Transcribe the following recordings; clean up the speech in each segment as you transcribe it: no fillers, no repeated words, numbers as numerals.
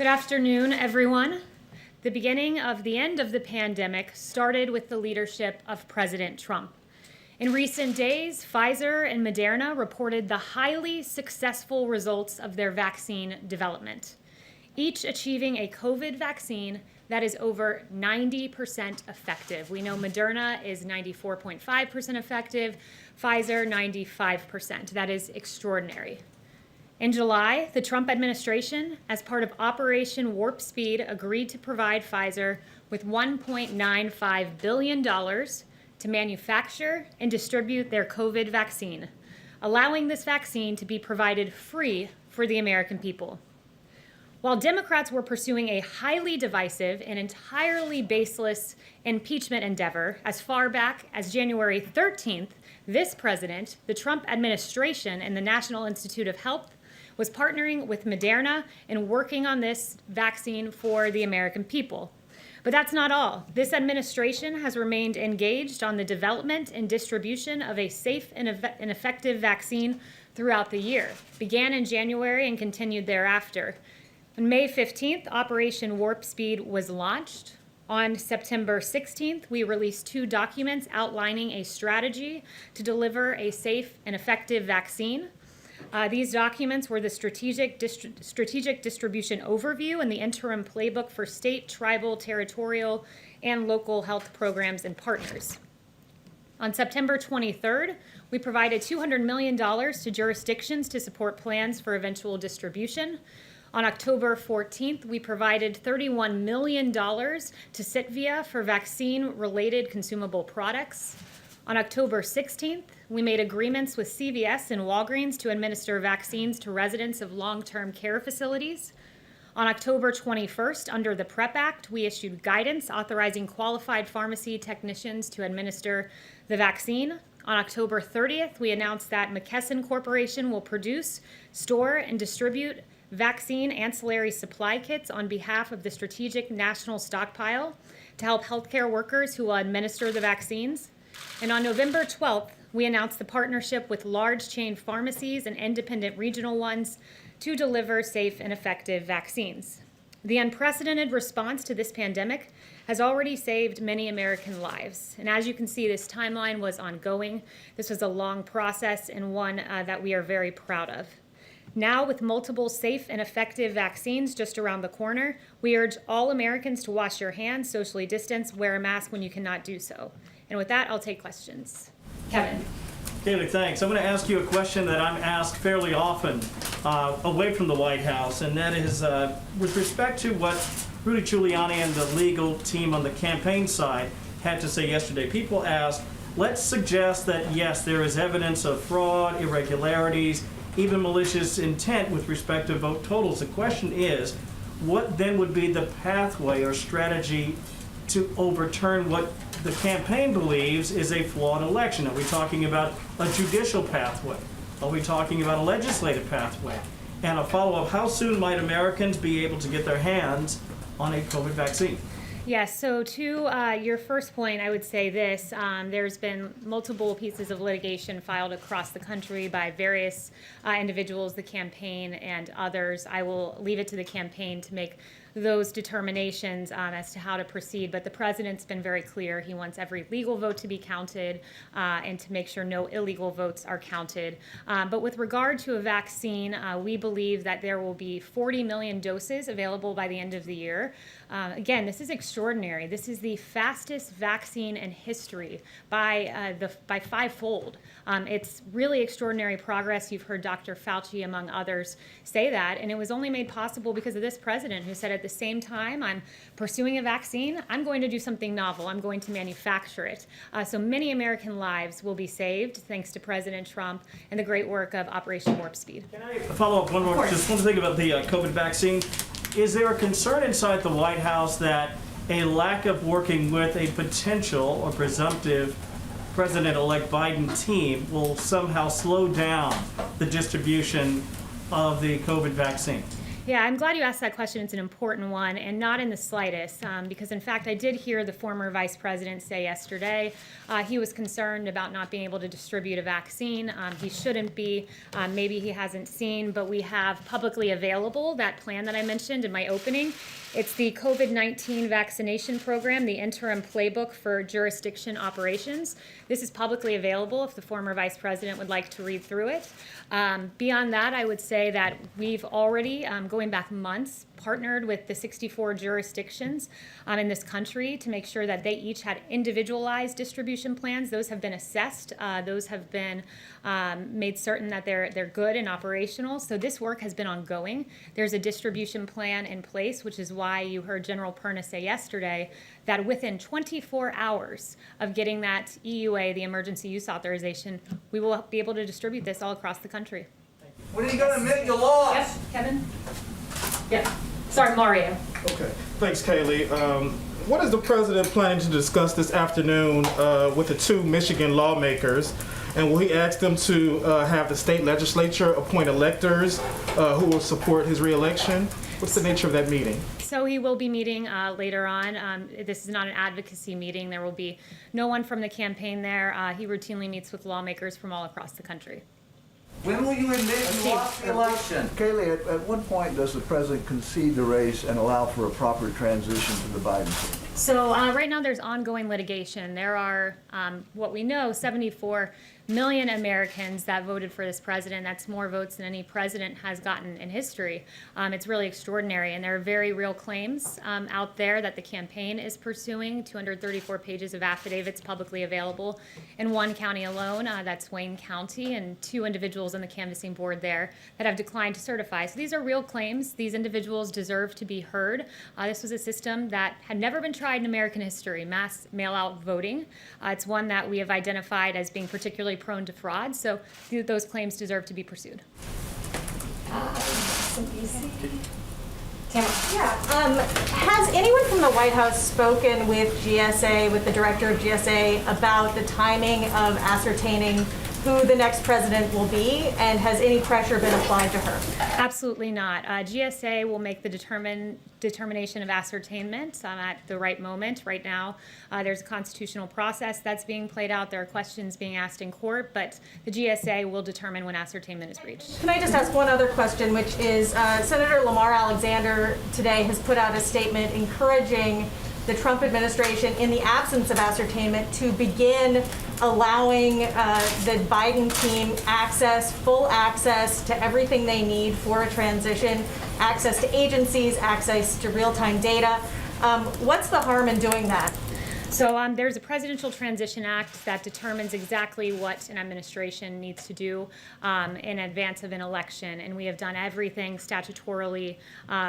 Good afternoon, everyone. The beginning of the end of the pandemic started with the leadership of President Trump. In recent days, Pfizer and Moderna reported the highly successful results of their vaccine development, each achieving a COVID vaccine that is over 90% effective. We know Moderna is 94.5% effective, Pfizer 95%. That is extraordinary. In July, the Trump administration, as part of Operation Warp Speed, agreed to provide Pfizer with $1.95 billion to manufacture and distribute their COVID vaccine, allowing this vaccine to be provided free for the American people. While Democrats were pursuing a highly divisive and entirely baseless impeachment endeavor as far back as January 13th, this president, the Trump administration, and the National Institute of Health was partnering with Moderna and working on this vaccine for the American people. But that's not all. This administration has remained engaged on the development and distribution of a safe and effective vaccine throughout the year. Began in January and continued thereafter. On May 15th, Operation Warp Speed was launched. On September 16th, we released 2 documents outlining a strategy to deliver a safe and effective vaccine. These documents were the strategic distribution overview and the interim playbook for state, tribal, territorial, and local health programs and partners. On September 23rd, we provided $200 million to jurisdictions to support plans for eventual distribution. On October 14th, we provided $31 million to Sitvia for vaccine-related consumable products. On October 16th, we made agreements with CVS and Walgreens to administer vaccines to residents of long-term care facilities. On October 21st, under the PrEP Act, we issued guidance authorizing qualified pharmacy technicians to administer the vaccine. On October 30th, we announced that McKesson Corporation will produce, store, and distribute vaccine ancillary supply kits on behalf of the Strategic National Stockpile to help healthcare workers who will administer the vaccines. And on November 12th, we announced the partnership with large chain pharmacies and independent regional ones to deliver safe and effective vaccines. The unprecedented response to this pandemic has already saved many American lives. And as you can see, this timeline was ongoing. This was a long process and one that we are very proud of. Now, with multiple safe and effective vaccines just around the corner, we urge all Americans to wash your hands, socially distance, wear a mask when you cannot do so. And with that, I'll take questions. Kevin. Kayleigh, thanks. I'm going to ask you a question that I'm asked fairly often away from the White House, and that is with respect to what Rudy Giuliani and the legal team on the campaign side had to say yesterday. People asked, let's suggest that, yes, there is evidence of fraud, irregularities, even malicious intent with respect to vote totals. The question is, what then would be the pathway or strategy to overturn what the campaign believes is a flawed election? Are we talking about a judicial pathway? Are we talking about a legislative pathway? And a follow-up, how soon might Americans be able to get their hands on a COVID vaccine? Yes, so to your first point, I would say this. There's been multiple pieces of litigation filed across the country by various individuals, the campaign and others. I will leave it to the campaign to make those determinations as to how to proceed. But the president's been very clear. He wants every legal vote to be counted and to make sure no illegal votes are counted. But with regard to a vaccine, we believe that there will be 40 million doses available by the end of the year. Again, this is extraordinary. This is the fastest vaccine in history by fivefold. It's really extraordinary progress. You've heard Dr. Fauci, among others, say that, and it was only made possible because of this president who said at the same time I'm pursuing a vaccine, I'm going to do something novel. I'm going to manufacture it. So many American lives will be saved thanks to President Trump and the great work of Operation Warp Speed. Can I follow up one more? Just one thing about the COVID vaccine. Is there a concern inside the White House that a lack of working with a potential or presumptive President-elect Biden team will somehow slow down the distribution of the COVID vaccine? Yeah, I'm glad you asked that question. It's an important one, and not in the slightest, because in fact, I did hear the former vice president say yesterday he was concerned about not being able to distribute a vaccine. He shouldn't be. Maybe he hasn't seen, but we have publicly available that plan that I mentioned in my opening. It's the COVID-19 vaccination program, the interim playbook for jurisdiction operations. This is publicly available if the former vice president would like to read through it. Beyond that, I would say that we've already, going back months, partnered with the 64 jurisdictions in this country to make sure that they each had individualized distribution plans. Those have been assessed. Those have been made certain that they're good and operational. So this work has been ongoing. There's a distribution plan in place, which is why you heard General Perna say yesterday that within 24 hours of getting that EUA, the emergency use authorization, we will be able to distribute this all across the country. When are you going to admit you lost? Yep, Kevin? Yeah. Sorry, Mario. Okay. Thanks, Kayleigh. What is the president planning to discuss this afternoon with the two Michigan lawmakers? And will he ask them to have the state legislature appoint electors who will support his reelection? What's the nature of that meeting? So he will be meeting later on. This is not an advocacy meeting. There will be no one from the campaign there. He routinely meets with lawmakers from all across the country. When will you admit you lost the election? Kayleigh, at what point does the president concede the race and allow for a proper transition to the Biden team? So right now there's ongoing litigation. There are, what we know, 74 million Americans that voted for this president. That's more votes than any president has gotten in history. It's really extraordinary, and there are very real claims out there that the campaign is pursuing. 234 pages of affidavits publicly available in one county alone. That's Wayne County, and 2 individuals on the canvassing board there that have declined to certify. So these are real claims. These individuals deserve to be heard. This was a system that had never been tried in American history, mass mail-out voting. It's one that we have identified as being particularly prone to fraud, so those claims deserve to be pursued. Has anyone from the White House spoken with GSA, with the director of GSA, about the timing of ascertaining who the next president will be, and has any pressure been applied to her? Absolutely not. GSA will make the determination of ascertainment at the right moment. Right now, there's a constitutional process that's being played out. There are questions being asked in court, but the GSA will determine when ascertainment is reached. Can I just ask one other question, which is Senator Lamar Alexander today has put out a statement encouraging the Trump administration, in the absence of ascertainment, to begin allowing the Biden team full access to everything they need for a transition, access to agencies, access to real-time data. What's the harm in doing that? So there's a Presidential Transition Act that determines exactly what an administration needs to do in advance of an election, and we have done everything statutorily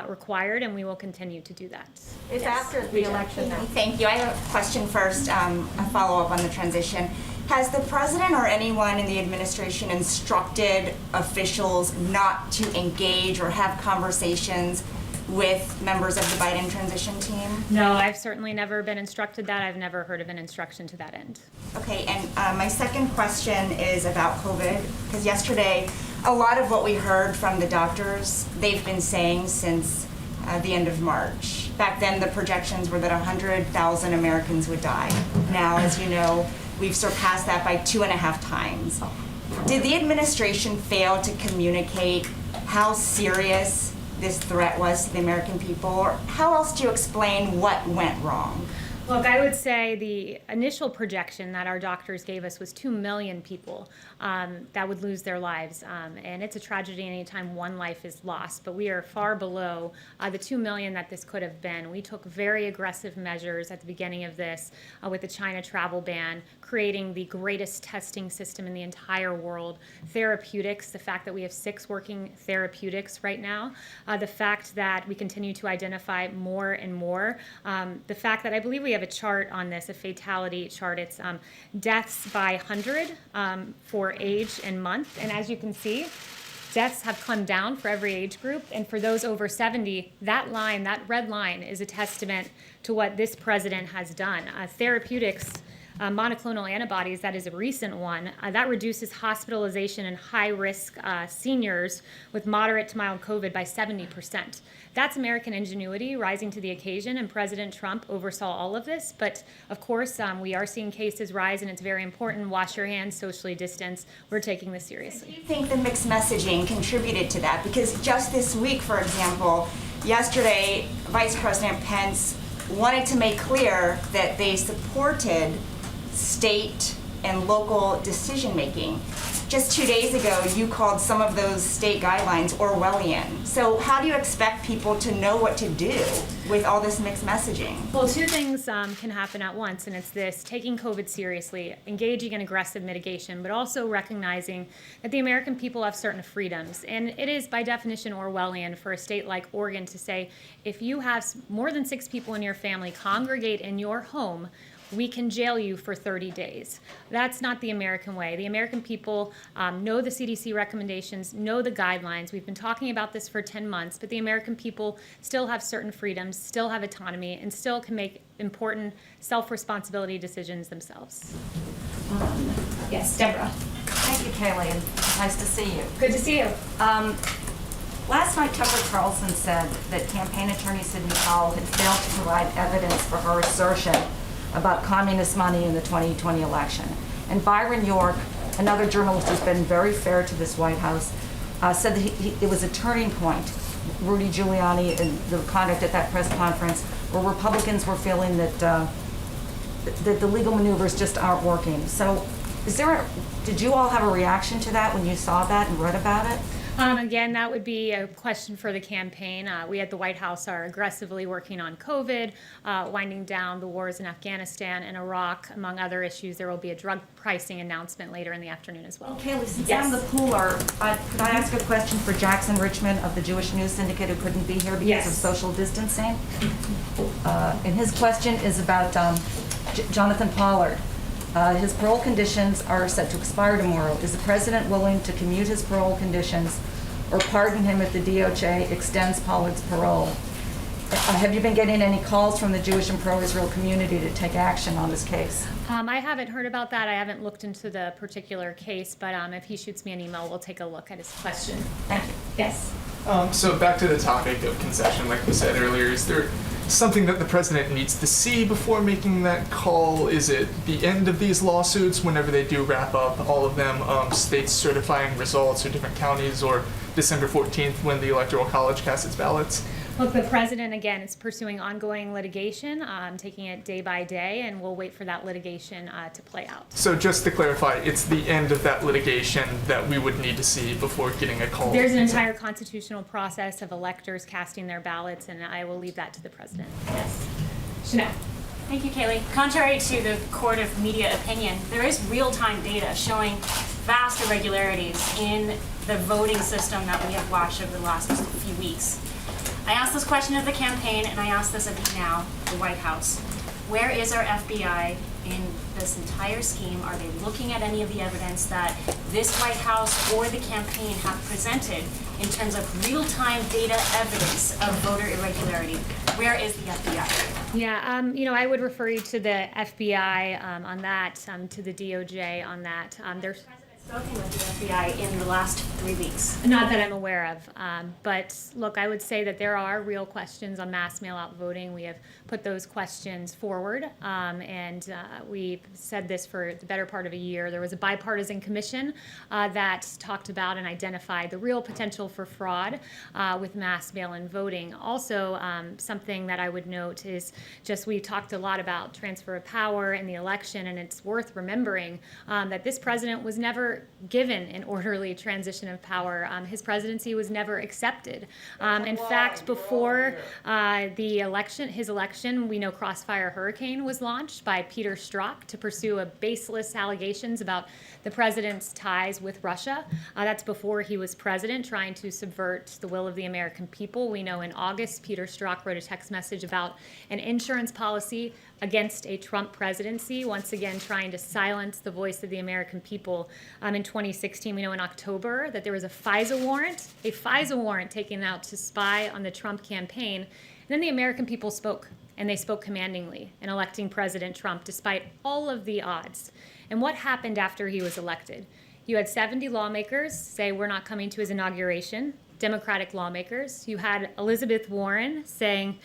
required, and we will continue to do that. It's after the election now. Thank you. I have a question first, a follow-up on the transition. Has the president or anyone in the administration instructed officials not to engage or have conversations with members of the Biden transition team? No, I've certainly never been instructed that. I've never heard of an instruction to that end. Okay, and my second question is about COVID, because yesterday, a lot of what we heard from the doctors, they've been saying since the end of March. Back then, the projections were that 100,000 Americans would die. Now, as you know, we've surpassed that by 2.5 times. Did the administration fail to communicate how serious this threat was to the American people? Or how else do you explain what went wrong? Look, I would say the initial projection that our doctors gave us was 2 million people that would lose their lives. And it's a tragedy anytime one life is lost, but we are far below the 2 million that this could have been. We took very aggressive measures at the beginning of this with the China travel ban, creating the greatest testing system in the entire world. Therapeutics, the fact that we have 6 working therapeutics right now, the fact that we continue to identify more and more, the fact that I believe we have a chart on this, a fatality chart. It's deaths by 100 for age and month. And as you can see, deaths have come down for every age group. And for those over 70, that line, that red line, is a testament to what this president has done. Therapeutics monoclonal antibodies, that is a recent one, that reduces hospitalization in high-risk seniors with moderate to mild COVID by 70%. That's American ingenuity rising to the occasion, and President Trump oversaw all of this. But of course, we are seeing cases rise, and it's very important. Wash your hands, socially distance. We're taking this seriously. Do you think the mixed messaging contributed to that? Because just this week, for example, yesterday, Vice President Pence wanted to make clear that they supported state and local decision-making. Just 2 days ago, you called some of those state guidelines Orwellian. So how do you expect people to know what to do with all this mixed messaging? Well, two things can happen at once, and it's this: taking COVID seriously, engaging in aggressive mitigation, but also recognizing that the American people have certain freedoms. And it is, by definition, Orwellian for a state like Oregon to say, if you have more than 6 people in your family congregate in your home, we can jail you for 30 days. That's not the American way. The American people know the CDC recommendations, know the guidelines. We've been talking about this for 10 months, but the American people still have certain freedoms, still have autonomy, and still can make important self-responsibility decisions themselves. Yes, Deborah. Thank you, Kayleigh, and nice to see you. Good to see you. Last night, Tucker Carlson said that campaign attorney Sidney Powell had failed to provide evidence for her assertion about communist money in the 2020 election. And Byron York, another journalist who's been very fair to this White House, said that it was a turning point, Rudy Giuliani and the conduct at that press conference, where Republicans were feeling that the legal maneuvers just aren't working. So did you all have a reaction to that when you saw that and read about it? Again, that would be a question for the campaign. We at the White House are aggressively working on COVID, winding down the wars in Afghanistan and Iraq, among other issues. There will be a drug pricing announcement later in the afternoon as well. Kayleigh, since Yes. I'm the pooler, could I ask a question for Jackson Richmond of the Jewish News Syndicate, who couldn't be here because Yes. of social distancing? And his question is about Jonathan Pollard. His parole conditions are set to expire tomorrow. Is the president willing to commute his parole conditions or pardon him if the DOJ extends Pollard's parole? Have you been getting any calls from the Jewish and pro-Israel community to take action on this case? I haven't heard about that. I haven't looked into the particular case, but if he shoots me an email, we'll take a look at his question. Thank you. Yes. So back to the topic of concession, like we said earlier, is there something that the president needs to see before making that call? Is it the end of these lawsuits, whenever they do wrap up, all of them, states certifying results or different counties, or December 14th when the Electoral College casts its ballots? Look, the president, again, is pursuing ongoing litigation, taking it day by day, and we'll wait for that litigation to play out. So just to clarify, it's the end of that litigation that we would need to see before getting a call? There's an entire constitutional process of electors casting their ballots, and I will leave that to the president. Yes. Chanel. Thank you, Kayleigh. Contrary to the court of media opinion, there is real-time data showing vast irregularities in the voting system that we have watched over the last few weeks. I asked this question of the campaign, and I ask this of you now, the White House. Where is our FBI in this entire scheme? Are they looking at any of the evidence that this White House or the campaign have presented in terms of real-time data evidence of voter irregularity? Where is the FBI? Yeah, I would refer you to the FBI on that, to the DOJ on that. There's Spoken with the FBI in the last 3 weeks. not that I'm aware of, but look, I would say that there are real questions on mass mail-out voting. We have put those questions forward, and we've said this for the better part of a year. There was a bipartisan commission that talked about and identified the real potential for fraud with mass mail-in voting. Also, something that I would note is just we talked a lot about transfer of power in the election, and it's worth remembering that this president was never given an orderly transition of power. His presidency was never accepted. In fact, before his election, we know Crossfire Hurricane was launched by Peter Strzok to pursue baseless allegations about the president's ties with Russia. That's before he was president, trying to subvert the will of the American people. We know in August, Peter Strzok wrote a text message about an insurance policy against a Trump presidency, once again trying to silence the voice of the American people. In 2016, we know in October that there was a FISA warrant taken out to spy on the Trump campaign. And then the American people spoke. and they spoke commandingly in electing President Trump despite all of the odds. And what happened after he was elected? You had 70 lawmakers say we're not coming to his inauguration, Democratic lawmakers. You had Elizabeth Warren saying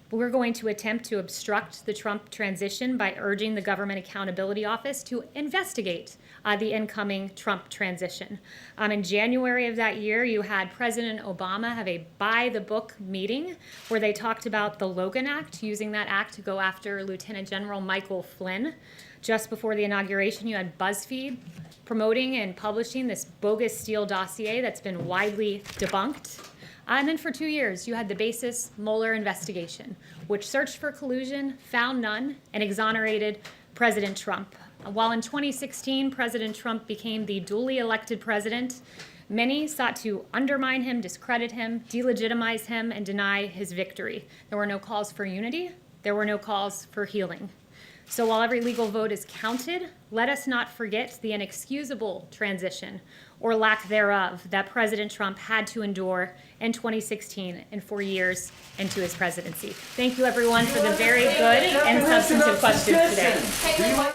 we're going to attempt to obstruct the Trump transition by urging the Government Accountability Office to investigate the incoming Trump transition. In January of that year, you had President Obama have a by-the-book meeting where they talked about the Logan Act, using that act to go after Lieutenant General Michael Flynn. Just before the inauguration, you had BuzzFeed promoting and publishing this bogus Steele dossier that's been widely debunked. And then for 2 years, you had the Basis Mueller investigation, which searched for collusion, found none, and exonerated President Trump. While in 2016, President Trump became the duly elected president, many sought to undermine him, discredit him, delegitimize him, and deny his victory. There were no calls for unity. There were no calls for healing. So while every legal vote is counted, let us not forget the inexcusable transition or lack thereof that President Trump had to endure in 2016 and 4 years into his presidency. Thank you, everyone, for the very good and substantive questions today.